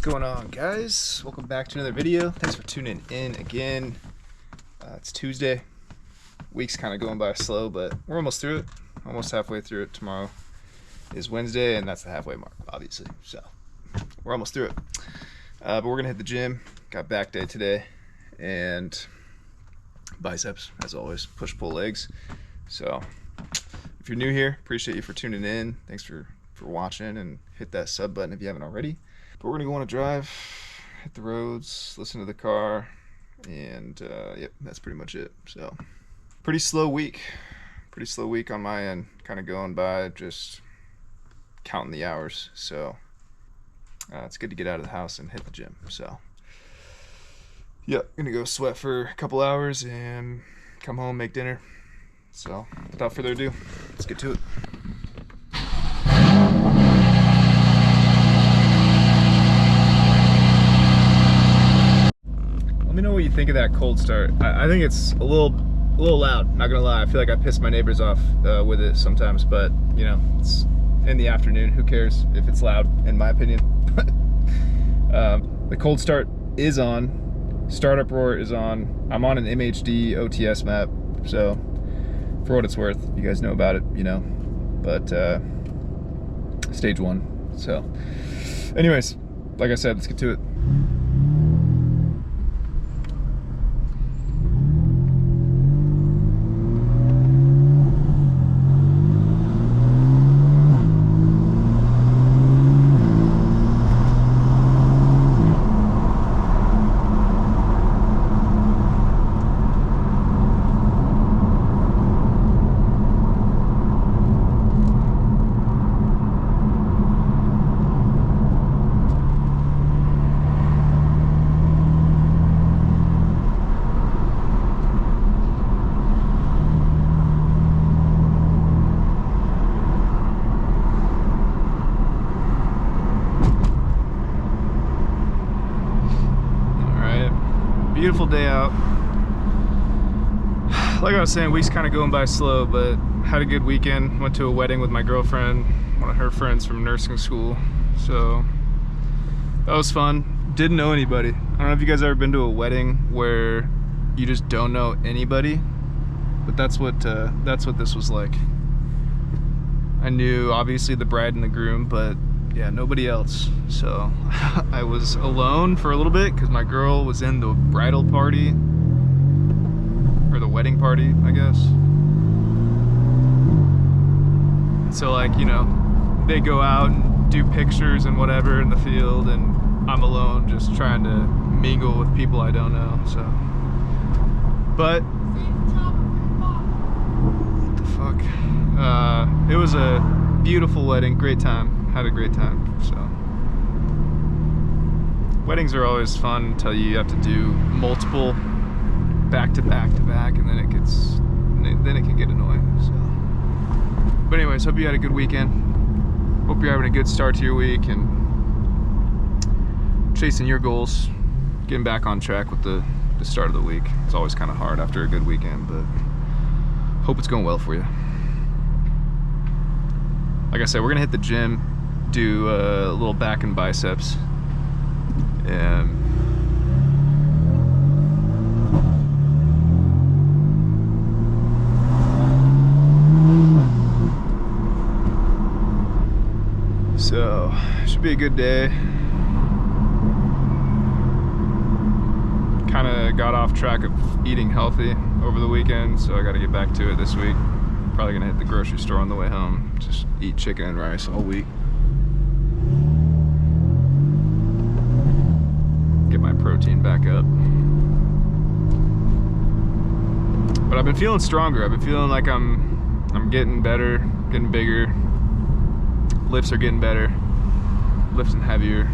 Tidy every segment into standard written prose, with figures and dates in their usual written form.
going on, guys? Welcome back to another video. Thanks for tuning in again. It's Tuesday. Week's kind of going by slow, but we're almost through it. Almost halfway through it. Tomorrow is Wednesday, and that's the halfway mark, obviously. So we're almost through it. But we're gonna hit the gym. Got back day today, and biceps as always. Push-pull legs. So if you're new here, appreciate you for tuning in. Thanks for watching, and hit that sub button if you haven't already. But we're gonna go on a drive, hit the roads, listen to the car, and yep, that's pretty much it. So pretty slow week on my end, kind of going by, just counting the hours. So it's good to get out of the house and hit the gym. So yep, gonna go sweat for a couple hours and come home, make dinner. So without further ado, let's get to it. Let me know what you think of that cold start. I think it's a little loud, not gonna lie. I feel like I piss my neighbors off with it sometimes, but you know, it's in the afternoon. Who cares if it's loud, in my opinion. The cold start is on. Startup roar is on. I'm on an MHD OTS map, so for what it's worth, you guys know about it, you know. But stage 1. So anyways, like I said, let's get to it. Beautiful day out. Like I was saying, week's kind of going by slow, but had a good weekend. Went to a wedding with my girlfriend, one of her friends from nursing school. So that was fun. Didn't know anybody. I don't know if you guys ever been to a wedding where you just don't know anybody, but that's what this was like. I knew obviously the bride and the groom, but yeah, nobody else. So I was alone for a little bit because my girl was in the bridal party, or the wedding party, I guess. So like, you know, they go out and do pictures and whatever in the field, and I'm alone just trying to mingle with people I don't know. So, but what the fuck? It was a beautiful wedding, great time. Had a great time. So weddings are always fun until you have to do multiple back to back, and then it can get annoying. So, but anyways, hope you had a good weekend. Hope you're having a good start to your week and chasing your goals, getting back on track with the start of the week. It's always kind of hard after a good weekend, but hope it's going well for you. Like I said, we're gonna hit the gym, do a little back and biceps, and so should be a good day. Kind of got off track of eating healthy over the weekend, so I got to get back to it this week. Probably gonna hit the grocery store on the way home, just eat chicken and rice all week. Get my protein back up. But I've been feeling stronger. I've been feeling like I'm getting better, getting bigger. Lifts are getting better, lifting heavier.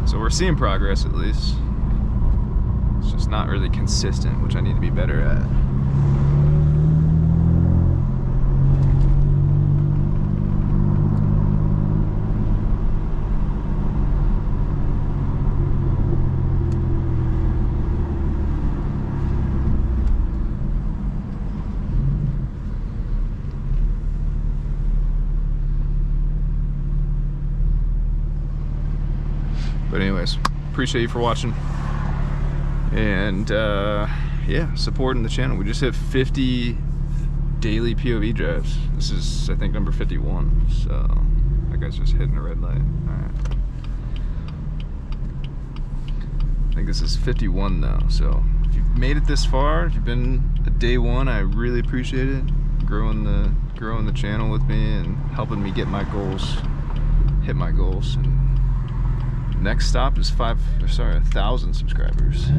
So we're seeing progress at least. It's just not really consistent, which I need to be better at. But anyways, appreciate you for watching. And yeah, supporting the channel. We just hit 50 daily POV drives. This is, I think, number 51. So that guy's just hitting a red light. Alright. I think this is 51 now. So if you've made it this far, if you've been at day one, I really appreciate it. Growing the channel with me and helping me get my goals, hit my goals. And next stop is 1,000 subscribers.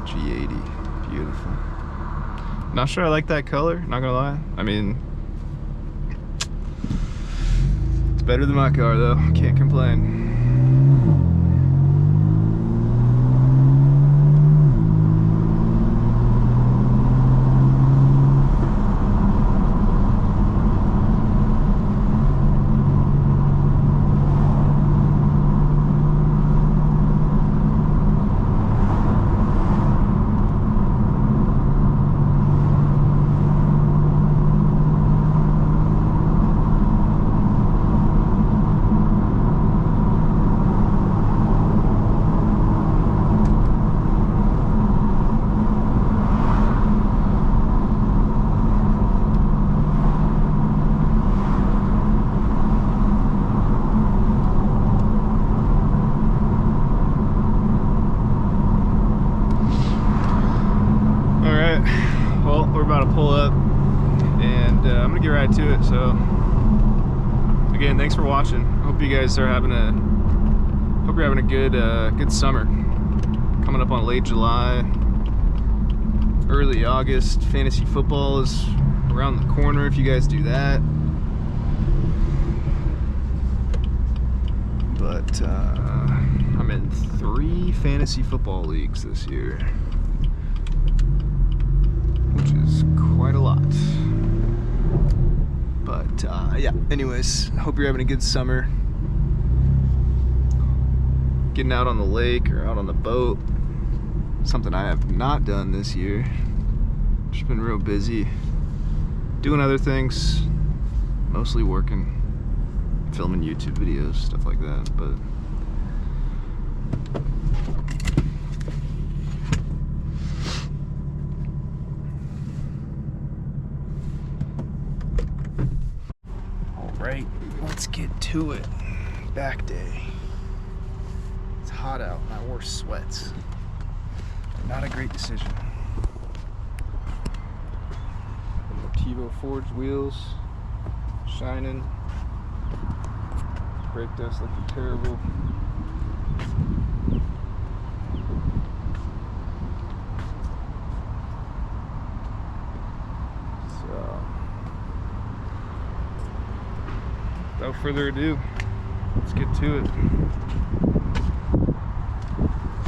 G80, beautiful. Not sure I like that color, not gonna lie. I mean, it's better than my car though, can't complain. Well, we're about to pull up, and I'm gonna get right to it. So, again, thanks for watching. Hope you guys are having a good summer. Coming up on late July, early August. Fantasy football is around the corner. If you guys do that, but I'm in 3 fantasy football leagues this year, which is quite a lot. But yeah, anyways, hope you're having a good summer. Getting out on the lake or out on the boat, something I have not done this year. Just been real busy doing other things, mostly working, filming YouTube videos, stuff like that. But right, let's get to it. Back day. It's hot out and I wore sweats. Not a great decision. Motivo forged wheels, shining. Brake dust looking terrible. Without further ado, let's get to it.